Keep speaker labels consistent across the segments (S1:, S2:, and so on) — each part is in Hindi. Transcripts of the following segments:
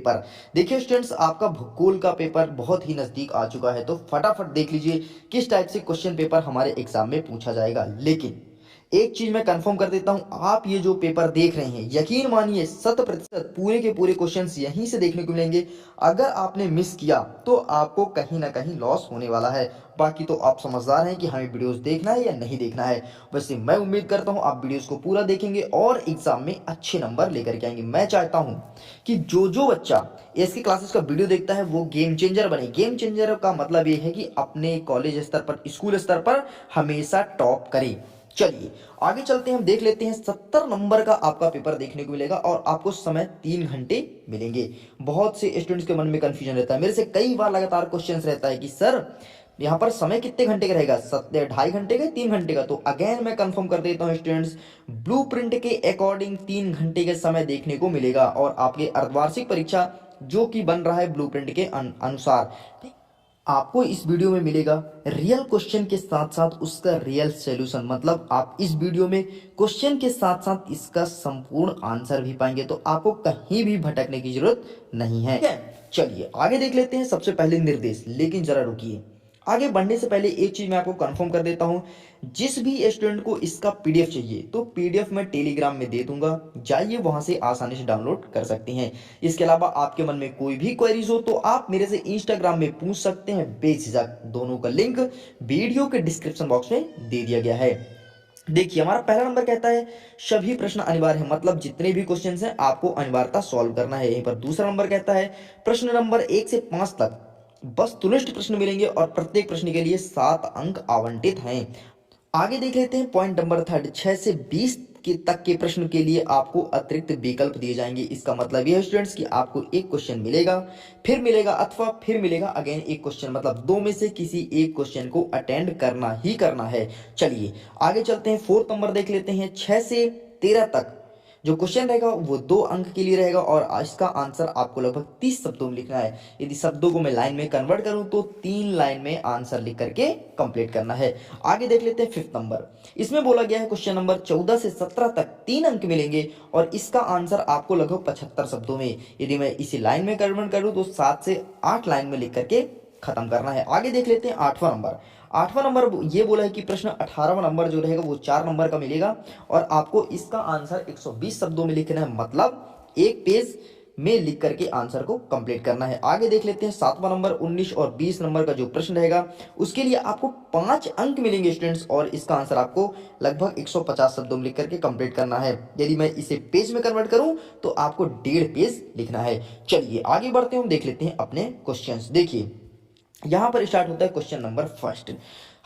S1: पेपर। देखिए स्टूडेंट्स, आपका भूगोल का पेपर बहुत ही नज़दीक आ चुका है, तो फटाफट देख लीजिए किस टाइप से क्वेश्चन पेपर हमारे एग्जाम में पूछा जाएगा। लेकिन एक चीज मैं कंफर्म कर देता हूं, आप ये जो पेपर देख रहे हैं, यकीन मानिए 100% पूरे के पूरे क्वेश्चंस यहीं से देखने को मिलेंगे। अगर आपने मिस किया तो आपको कहीं ना कहीं लॉस होने वाला है। बाकी तो आप समझदार हैं कि हमें वीडियोस देखना है या नहीं देखना है। वैसे मैं उम्मीद करता हूं आप वीडियोस को पूरा देखेंगे और एग्जाम में अच्छे नंबर लेकर के आएंगे। मैं चाहता हूं कि जो जो बच्चा एएसके क्लासेस का वीडियो देखता है वो गेम चेंजर बने। गेम चेंजर का मतलब ये है कि अपने कॉलेज स्तर पर, स्कूल स्तर पर हमेशा टॉप करे। चलिए आगे चलते हैं, हम देख लेते हैं। 70 नंबर का आपका पेपर देखने को मिलेगा और आपको समय 3 घंटे मिलेंगे। बहुत से स्टूडेंट्स के मन में कंफ्यूजन रहता है, मेरे से कई बार लगातार क्वेश्चन रहता है कि सर यहाँ पर समय कितने घंटे का रहेगा, 2.5 घंटे का, 3 घंटे का। तो अगेन मैं कंफर्म कर देता हूँ स्टूडेंट्स, ब्लूप्रिंट के अकॉर्डिंग 3 घंटे के समय देखने को मिलेगा और आपके अर्धवार्षिक परीक्षा जो कि बन रहा है ब्लूप्रिंट के अनुसार, आपको इस वीडियो में मिलेगा रियल क्वेश्चन के साथ साथ उसका रियल सॉल्यूशन। मतलब आप इस वीडियो में क्वेश्चन के साथ साथ इसका संपूर्ण आंसर भी पाएंगे, तो आपको कहीं भी भटकने की जरूरत नहीं है। चलिए आगे देख लेते हैं। सबसे पहले निर्देश, लेकिन जरा रुकिए, आगे बढ़ने से पहले एक चीज मैं आपको कंफर्म कर देता हूं, जिस भी स्टूडेंट को इसका पीडीएफ चाहिए तो पीडीएफ मैं टेलीग्राम में दे दूंगा, जाइए वहां से आसानी से डाउनलोड कर सकते हैं। इसके अलावा आपके मन में कोई भी क्वेरीज हो तो आप मेरे से इंस्टाग्राम में पूछ सकते हैं बेझिझक। दोनों का लिंक वीडियो के डिस्क्रिप्शन बॉक्स में दे दिया गया है। देखिए हमारा पहला नंबर कहता है सभी प्रश्न अनिवार्य है, मतलब जितने भी क्वेश्चन हैं आपको अनिवार्यता सॉल्व करना है। यहीं पर दूसरा नंबर कहता है प्रश्न नंबर 1 से 5 तक बस तुनिष्ठ प्रश्न मिलेंगे और प्रत्येक प्रश्न के लिए 7 अंक आवंटित हैं। आगे देख लेते हैं पॉइंट नंबर थर्ड, 6 से 20 के तक के प्रश्न के लिए आपको अतिरिक्त विकल्प दिए जाएंगे। इसका मतलब यह है स्टूडेंट्स कि आपको एक क्वेश्चन मिलेगा, फिर मिलेगा अथवा फिर मिलेगा अगेन एक क्वेश्चन, मतलब दो में से किसी एक क्वेश्चन को अटेंड करना ही करना है। चलिए आगे चलते हैं, फोर्थ नंबर देख लेते हैं। 6 से 13 तक जो क्वेश्चन रहेगा वो 2 अंक के लिए रहेगा और इसका आंसर आपको लगभग 30 शब्दों में लिखना है। यदि शब्दों को मैं लाइन में कन्वर्ट करूं तो 3 लाइन में आंसर लिख करके कंप्लीट करना है। आगे देख लेते हैं फिफ्थ नंबर, इसमें बोला गया है क्वेश्चन नंबर 14 से 17 तक 3 अंक मिलेंगे और इसका आंसर आपको लगभग 75 शब्दों में, यदि मैं इसी लाइन में कन्वर्ट करूं तो 7 से 8 लाइन में लिख करके खत्म करना है। आगे देख लेते हैं आठवां नंबर। आठवां नंबर ये बोला है कि प्रश्न 18वां नंबर जो रहेगा वो 4 नंबर का मिलेगा और आपको इसका आंसर 120 शब्दों में लिखना है, मतलब एक पेज में लिख करके आंसर को कंप्लीट करना है। आगे देख लेते हैं सातवां नंबर। 19 और 20 नंबर का जो प्रश्न रहेगा उसके लिए आपको 5 अंक मिलेंगे स्टूडेंट्स और इसका आंसर आपको लगभग 150 शब्दों में लिख करके कंप्लीट करना है। यदि मैं इसे पेज में कन्वर्ट करूं तो आपको 1.5 पेज लिखना है। चलिए आगे बढ़ते हैं, हम देख लेते हैं अपने क्वेश्चंस। देखिए यहां पर स्टार्ट होता है क्वेश्चन नंबर फर्स्ट।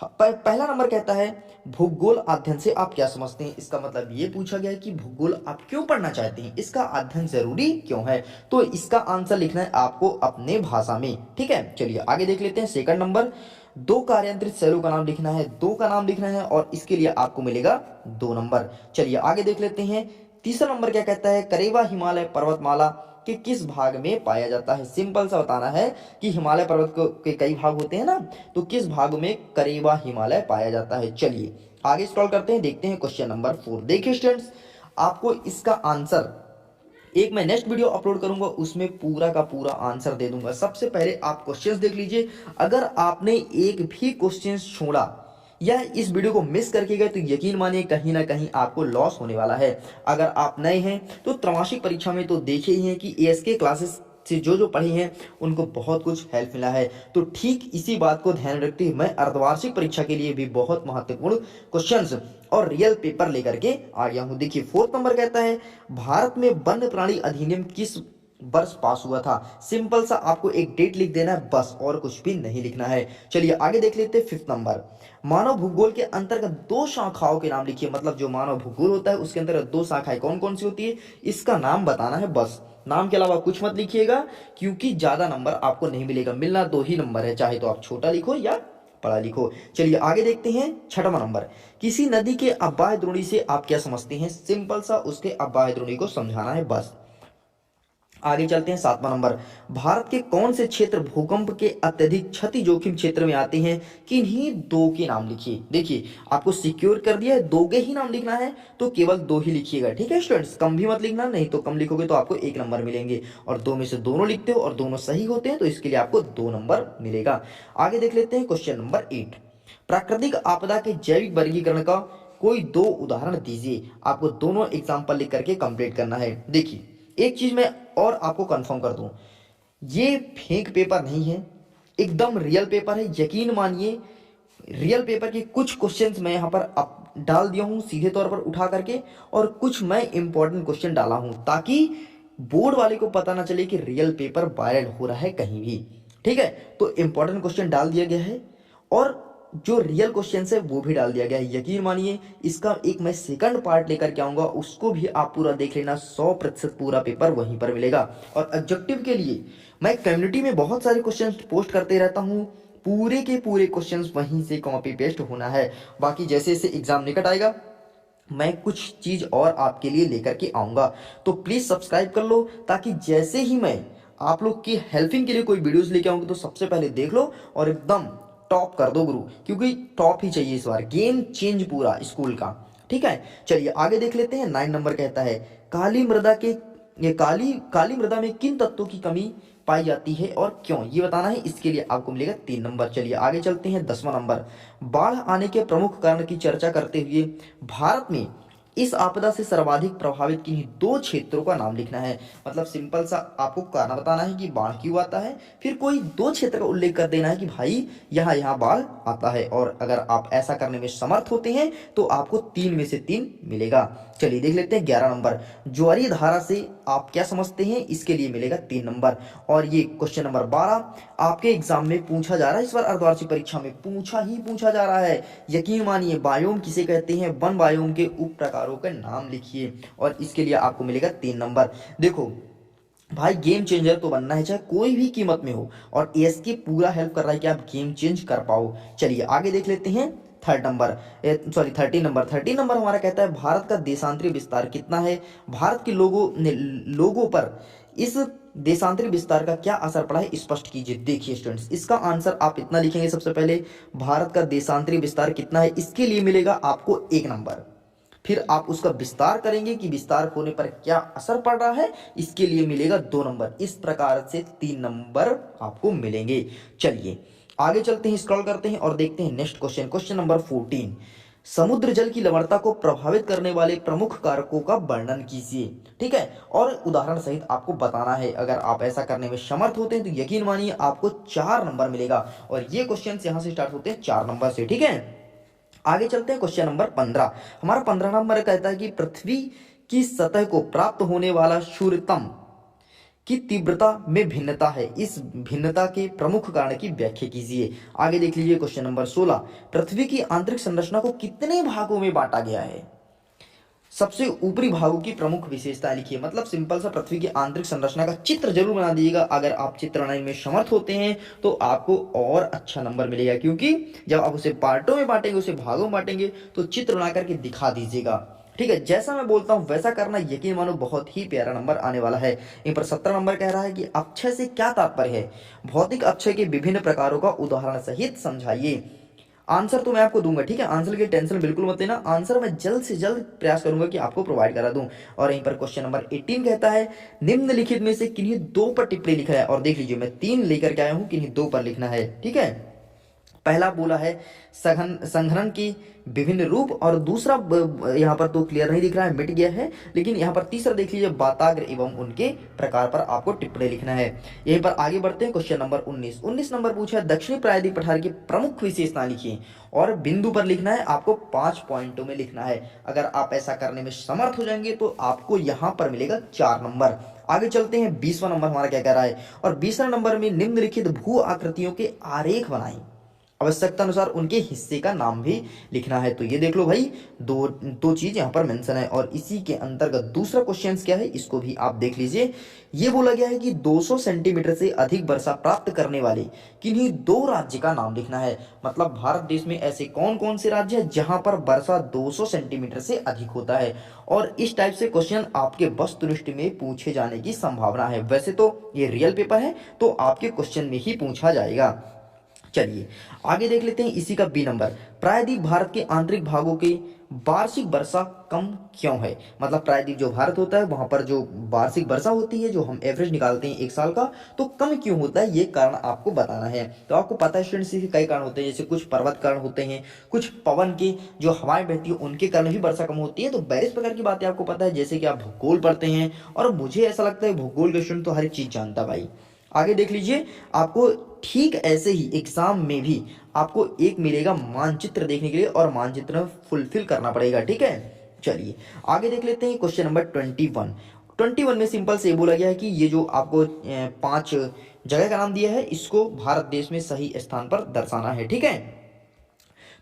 S1: पहला नंबर कहता है भूगोल अध्ययन से आप क्या समझते हैं। इसका मतलब ये पूछा गया है कि भूगोल आप क्यों पढ़ना चाहते हैं, इसका अध्ययन जरूरी क्यों है। तो इसका आंसर लिखना है आपको अपने भाषा में, ठीक है। चलिए आगे देख लेते हैं सेकंड नंबर। 2 कार्यांतरित सेलों का नाम लिखना है, 2 का नाम लिखना है और इसके लिए आपको मिलेगा 2 नंबर। चलिए आगे देख लेते हैं तीसरा नंबर क्या कहता है, करेवा हिमालय पर्वतमाला के किस भाग में पाया जाता है। सिंपल सा बताना है कि हिमालय पर्वत के कई भाग होते हैं ना, तो किस भाग में करेवा हिमालय पाया जाता है। चलिए आगे स्क्रॉल करते हैं, देखते हैं क्वेश्चन नंबर 4। देखिए स्टूडेंट्स, आपको इसका आंसर एक मैं नेक्स्ट वीडियो अपलोड करूंगा, उसमें पूरा का पूरा आंसर दे दूंगा। सबसे पहले आप क्वेश्चंस देख लीजिए, अगर आपने एक भी क्वेश्चन छोड़ा या इस वीडियो को मिस करके गए तो यकीन मानिए कहीं ना कहीं आपको लॉस होने वाला है। अगर आप नए हैं तो त्रैमासिक परीक्षा में तो देखे ही हैं कि एएसके क्लासेस से जो पढ़े हैं उनको बहुत कुछ हेल्प मिला है। तो ठीक इसी बात को ध्यान रखते हुए मैं अर्धवार्षिक परीक्षा के लिए भी बहुत महत्वपूर्ण क्वेश्चंस और रियल पेपर लेकर के आ गया हूं। देखिए फोर्थ नंबर कहता है भारत में वन्य प्राणी अधिनियम किस वर्ष पास हुआ था। सिंपल सा आपको एक डेट लिख देना है बस, और कुछ भी नहीं लिखना है। चलिए आगे देख लेते हैं फिफ्थ नंबर। मानव भूगोल के अंतर्गत 2 शाखाओं के नाम लिखिए, मतलब जो मानव भूगोल होता है उसके अंतर्गत 2 शाखाएं कौन कौन सी होती है, इसका नाम बताना है बस। नाम के अलावा कुछ मत लिखिएगा क्योंकि ज्यादा नंबर आपको नहीं मिलेगा, मिलना 2 ही नंबर है, चाहे तो आप छोटा लिखो या बड़ा लिखो। चलिए आगे देखते हैं छठवां नंबर। किसी नदी के अववाहि द्रोणी से आप क्या समझते हैं। सिंपल सा उसके अववाहि द्रोणी को समझाना है बस। आगे चलते हैं 7वां नंबर। भारत के कौन से क्षेत्र भूकंप के अत्यधिक क्षति जोखिम क्षेत्र में आते हैं? किन्हीं दो के नाम लिखिए। देखिए आपको सिक्योर कर दिया है, दो के ही नाम लिखना है तो केवल दो ही लिखिएगा, ठीक है स्टूडेंट्स, कम भी मत लिखना, नहीं तो कम लिखोगे तो आपको 1 नंबर मिलेंगे, और दो में से दोनों लिखते हो और दोनों सही होते हैं तो इसके लिए आपको 2 नंबर मिलेगा। आगे देख लेते हैं क्वेश्चन नंबर 8। प्राकृतिक आपदा के जैविक वर्गीकरण का कोई 2 उदाहरण दीजिए। आपको दोनों एग्जाम्पल लिख करके कंप्लीट करना है। देखिए एक चीज मैं और आपको कंफर्म कर दूं, ये फेक पेपर नहीं है, एकदम रियल पेपर है, यकीन मानिए। रियल पेपर के कुछ क्वेश्चंस मैं यहाँ पर डाल दिया हूँ सीधे तौर पर उठा करके, और कुछ मैं इंपॉर्टेंट क्वेश्चन डाला हूँ ताकि बोर्ड वाले को पता ना चले कि रियल पेपर वायरल हो रहा है कहीं भी, ठीक है। तो इंपॉर्टेंट क्वेश्चन डाल दिया गया है और जो रियल क्वेश्चन है वो भी डाल दिया गया है। यकीन मानिए इसका एक मैं सेकंड पार्ट लेकर के आऊंगा, उसको भी आप पूरा देख लेना, 100% पूरा पेपर वहीं पर मिलेगा। और ऑब्जेक्टिव के लिए मैं कम्युनिटी में बहुत सारे क्वेश्चन पोस्ट करते रहता हूँ, पूरे के पूरे क्वेश्चंस वहीं से कॉपी पेस्ट होना है। बाकी जैसे जैसे एग्जाम निकट आएगा मैं कुछ चीज और आपके लिए लेकर के आऊंगा, तो प्लीज सब्सक्राइब कर लो ताकि जैसे ही मैं आप लोग की हेल्पिंग के लिए कोई वीडियोस लेके आऊंगा तो सबसे पहले देख लो और एकदम टॉप कर दो गुरु, क्योंकि टॉप ही चाहिए इस बार, गेम चेंज पूरा स्कूल का, ठीक है। चलिए आगे देख लेते हैं। 9 नंबर कहता है काली मृदा के ये काली मृदा में किन तत्वों की कमी पाई जाती है और क्यों, ये बताना है। इसके लिए आपको मिलेगा 3 नंबर। चलिए आगे चलते हैं। 10वां नंबर, बाढ़ आने के प्रमुख कारण की चर्चा करते हुए भारत में इस आपदा से सर्वाधिक प्रभावित किन्हीं 2 क्षेत्रों का नाम लिखना है। मतलब सिंपल सा आपको कारण बताना है कि बाढ़ क्यों आता है, फिर कोई 2 क्षेत्र का उल्लेख कर देना है कि भाई यहाँ यहाँ बाढ़ आता है, और अगर आप ऐसा करने में समर्थ होते हैं तो आपको 3 में से 3 मिलेगा। चलिए देख लेते हैं 11 नंबर, ज्वारीय धारा से आप क्या समझते हैं, इसके लिए मिलेगा 3 नंबर। और ये क्वेश्चन नंबर 12 आपके एग्जाम में पूछा जा रहा है, इस बार अर्धवार्षिक परीक्षा में पूछा जा रहा है। यकीन मानिए बायोम किसे कहते हैं, वन बायोम के उप प्रकारों का नाम लिखिए, और इसके लिए आपको मिलेगा 3 नंबर। देखो भाई गेम चेंजर तो बनना है चाहे कोई भी कीमत में हो, और एएसके पूरा हेल्प कर रहा है कि आप गेम चेंज कर पाओ। चलिए आगे देख लेते हैं 13 नंबर। 13 नंबर हमारा कहता है भारत का देशांतरी विस्तार कितना है, भारत के लोगों पर इस देशांतरी विस्तार का क्या असर पड़ा है, स्पष्ट कीजिए। देखिए स्टूडेंट्स इसका आंसर आप इतना लिखेंगे, सबसे पहले भारत का देशांतरी विस्तार कितना है, इसके लिए मिलेगा आपको 1 नंबर। फिर आप उसका विस्तार करेंगे कि विस्तार होने पर क्या असर पड़ रहा है, इसके लिए मिलेगा 2 नंबर। इस प्रकार से 3 नंबर आपको मिलेंगे। चलिए आगे चलते हैं, स्क्रॉल करते हैं और देखते हैं नेक्स्ट क्वेश्चन। क्वेश्चन नंबर 14, समुद्र जल की लवणता को प्रभावित करने वाले प्रमुख कारकों का वर्णन कीजिए, ठीक है, और उदाहरण सहित आपको बताना है। अगर आप ऐसा करने में समर्थ होते हैं तो यकीन मानिए आपको 4 नंबर मिलेगा, और ये क्वेश्चन यहां से स्टार्ट होते हैं 4 नंबर से, ठीक है। आगे चलते हैं क्वेश्चन नंबर 15। हमारा 15 नंबर कहता है कि पृथ्वी की सतह को प्राप्त होने वाला सूर्यतम की तीव्रता में भिन्नता है, इस भिन्नता के प्रमुख कारण की व्याख्या कीजिए। आगे देख लीजिए क्वेश्चन नंबर 16, पृथ्वी की आंतरिक संरचना को कितने भागों में बांटा गया है, सबसे ऊपरी भागों की प्रमुख विशेषताएं लिखिए। मतलब सिंपल सा पृथ्वी की आंतरिक संरचना का चित्र जरूर बना दीजिएगा। अगर आप चित्र बनाने में समर्थ होते हैं तो आपको और अच्छा नंबर मिलेगा, क्योंकि जब आप उसे पार्टों में बांटेंगे, उसे भागों में बांटेंगे तो चित्र बना करके दिखा दीजिएगा, ठीक है। जैसा मैं बोलता हूं वैसा करना, यकीन मानो बहुत ही प्यारा नंबर आने वाला है। इन पर 17 नंबर कह रहा है कि अक्षय से क्या तात्पर्य है, भौतिक अक्षय के विभिन्न प्रकारों का उदाहरण सहित समझाइए। आंसर तो मैं आपको दूंगा, ठीक है, आंसर की टेंशन बिल्कुल मत लेना, आंसर मैं जल्द से जल्द प्रयास करूंगा कि आपको प्रोवाइड करा दूं। और यहीं पर क्वेश्चन नंबर 18 कहता है निम्नलिखित में से किन्हीं 2 पर टिप्पणी लिखा है, और देख लीजिए मैं 3 लेकर के आया हूं, किन्हीं 2 पर लिखना है, ठीक है। पहला बोला है संघनन की विभिन्न रूप, और दूसरा यहाँ पर तो क्लियर नहीं दिख रहा है, मिट गया है, लेकिन यहाँ पर तीसरा देख लीजिए बाताग्र एवं उनके प्रकार पर आपको टिप्पणी लिखना है। यहीं पर आगे बढ़ते हैं क्वेश्चन नंबर 19 नंबर पूछा है दक्षिणी प्रायद्वीप पठार की प्रमुख विशेषता लिखिए, और बिंदु पर लिखना है, आपको 5 पॉइंटों में लिखना है। अगर आप ऐसा करने में समर्थ हो जाएंगे तो आपको यहाँ पर मिलेगा 4 नंबर। आगे चलते हैं 20वां नंबर हमारा क्या कह रहा है, और 20वां नंबर में निम्नलिखित भू आकृतियों के आरेख बनाएं। आवश्यकता अनुसार उनके हिस्से का नाम भी लिखना है। तो ये देख लो भाई, दो दो चीज यहाँ पर मेंशन है। और इसी के अंतर्गत दूसरा क्वेश्चन क्या है, इसको भी आप देख लीजिए। ये बोला गया है कि 200 सेंटीमीटर से अधिक वर्षा प्राप्त करने वाले किन्हीं दो राज्य का नाम लिखना है। मतलब भारत देश में ऐसे कौन कौन से राज्य हैं जहां पर वर्षा 200 सेंटीमीटर से अधिक होता है। और इस टाइप से क्वेश्चन आपके वस्तुनिष्ठ में पूछे जाने की संभावना है। वैसे तो ये रियल पेपर है, तो आपके क्वेश्चन में ही पूछा जाएगा। चलिए आगे देख लेते हैं इसी का बी नंबर। प्रायद्वीप भारत के आंतरिक भागों के वार्षिक वर्षा कम क्यों है। मतलब प्रायद्वीप जो भारत होता है वहां पर जो वार्षिक वर्षा होती है, जो हम एवरेज निकालते हैं एक साल का, तो कम क्यों होता है, ये कारण आपको बताना है। तो आपको पता है स्टूडेंट्स, इसके कई कारण होते हैं, जैसे कुछ पर्वत कारण होते हैं, कुछ पवन की जो हवाएं बहती है उनके कारण भी वर्षा कम होती है। तो बैरिस प्रकार की बातें आपको पता है, जैसे कि आप भूगोल पढ़ते हैं, और मुझे ऐसा लगता है भूगोल के स्टूडेंट तो हर एक चीज जानता है भाई। आगे देख लीजिए, आपको ठीक ऐसे ही एग्जाम में भी आपको एक मिलेगा मानचित्र देखने के लिए, और मानचित्र फुलफिल करना पड़ेगा, ठीक है। चलिए आगे देख लेते हैं क्वेश्चन नंबर 21 में सिंपल से बोला गया है कि ये जो आपको 5 जगह का नाम दिया है, इसको भारत देश में सही स्थान पर दर्शाना है, ठीक है।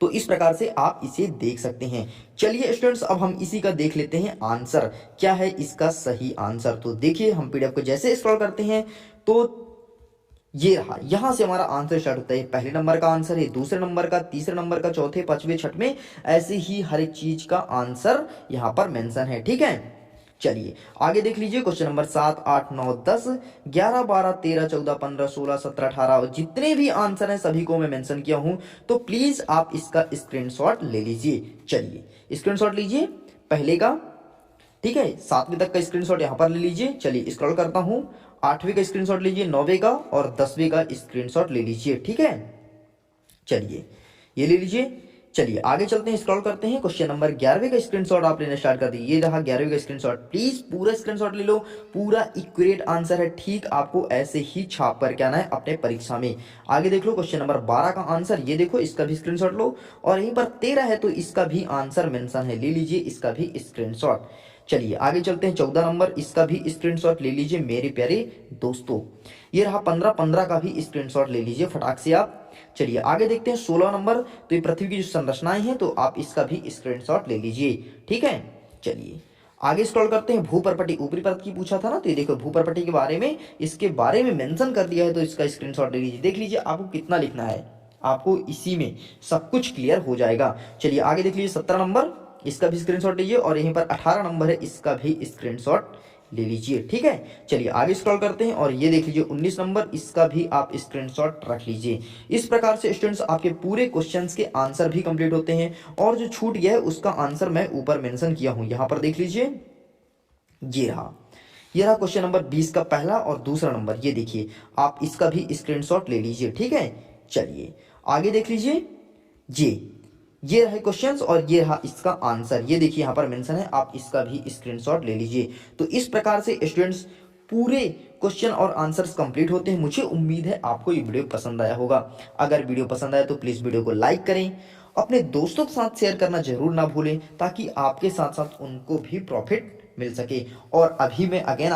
S1: तो इस प्रकार से आप इसे देख सकते हैं। चलिए स्टूडेंट्स, अब हम इसी का देख लेते हैं आंसर क्या है इसका सही आंसर। तो देखिए, हम पीडीएफ को जैसे स्क्रॉल करते हैं तो ये रहा, यहां से हमारा आंसर स्टार्ट होता है। पहले नंबर का आंसर है, दूसरे नंबर का, तीसरे नंबर का, चौथे, पांचवें, छठवें, ऐसे ही हर एक चीज का आंसर यहां पर मेंशन है, ठीक है। चलिए आगे देख लीजिए, क्वेश्चन नंबर 7, 8, 9, 10, 11, 12, 13, 14, 15, 16, 17, 18, जितने भी आंसर हैं सभी को मैं मेंशन किया हूं। तो प्लीज आप इसका स्क्रीनशॉट ले लीजिए। चलिए स्क्रीनशॉट लीजिए पहले का, ठीक है, 7वीं तक का स्क्रीनशॉट यहाँ पर ले लीजिए। चलिए स्क्रॉल करता हूँ, 8वीं का स्क्रीनशॉट लीजिए, 9वीं का और 10वीं का स्क्रीनशॉट ले लीजिए, ठीक है। चलिए ये ले लीजिए। चलिए आगे चलते हैं, स्क्रॉल करते हैं, क्वेश्चन नंबर 11वें का स्क्रीनशॉट आप लेना स्टार्ट कर दीजिए। ये रहा 11वें का स्क्रीनशॉट, प्लीज पूरा स्क्रीनशॉट ले लो, पूरा एक्यूरेट आंसर है, ठीक। आपको ऐसे ही छाप कर के आना है अपने परीक्षा में। आगे देख लो, क्वेश्चन नंबर 12 का आंसर ये देखो, इसका भी स्क्रीनशॉट लो। और यहीं पर 13 है तो इसका भी आंसर मेंशन है, ले लीजिए इसका भी स्क्रीनशॉट। चलिए आगे चलते हैं, 14 नंबर, इसका भी स्क्रीनशॉट ले लीजिए मेरे प्यारे दोस्तों। ये रहा 15 का भी स्क्रीनशॉट ले लीजिए फटाक से आप। चलिए आगे देखते हैं 16 नंबर, तो ये पृथ्वी की जो संरचनाएं हैं, तो आप इसका भी स्क्रीनशॉट ले लीजिए, ठीक है। चलिए आगे स्क्रॉल करते हैं, भूपर्पटी ऊपरी परत की पूछा था ना, तो ये देखो भूपर्पटी के बारे में, इसके बारे में मेंशन कर दिया है, तो इसका स्क्रीनशॉट ले लीजिए। देख लीजिए आपको कितना लिखना है, आपको इसी में सब कुछ क्लियर हो जाएगा। चलिए आगे देख लीजिए 17 नंबर, इसका भी स्क्रीनशॉट लीजिए, और यहीं पर 18 नंबर है, इसका भी स्क्रीनशॉट ले लीजिए, ठीक है। चलिए आगे स्क्रॉल करते हैं, और ये देख लीजिए 19 नंबर, इसका भी आप स्क्रीनशॉट रख लीजिए। इस प्रकार से स्टूडेंट्स आपके पूरे क्वेश्चंस के आंसर भी कंप्लीट होते हैं, और जो छूट गया है उसका आंसर मैं ऊपर मेंशन किया हूं, यहां पर देख लीजिए। ये रहा क्वेश्चन नंबर 20 का पहला और दूसरा नंबर, ये देखिए, आप इसका भी स्क्रीनशॉट ले लीजिए, ठीक है। चलिए आगे देख लीजिए, ये रहे क्वेश्चंस और ये रहा इसका आंसर, ये देखिए यहाँ पर मेंशन है, आप इसका भी स्क्रीनशॉट ले लीजिए। तो इस प्रकार से स्टूडेंट्स पूरे क्वेश्चन और आंसर्स कंप्लीट होते हैं। मुझे उम्मीद है आपको ये वीडियो पसंद आया होगा। अगर वीडियो पसंद आया तो प्लीज वीडियो को लाइक करें, अपने दोस्तों के साथ शेयर करना जरूर ना भूलें, ताकि आपके साथ साथ उनको भी प्रॉफिट मिल सके। और अभी मैं अगेन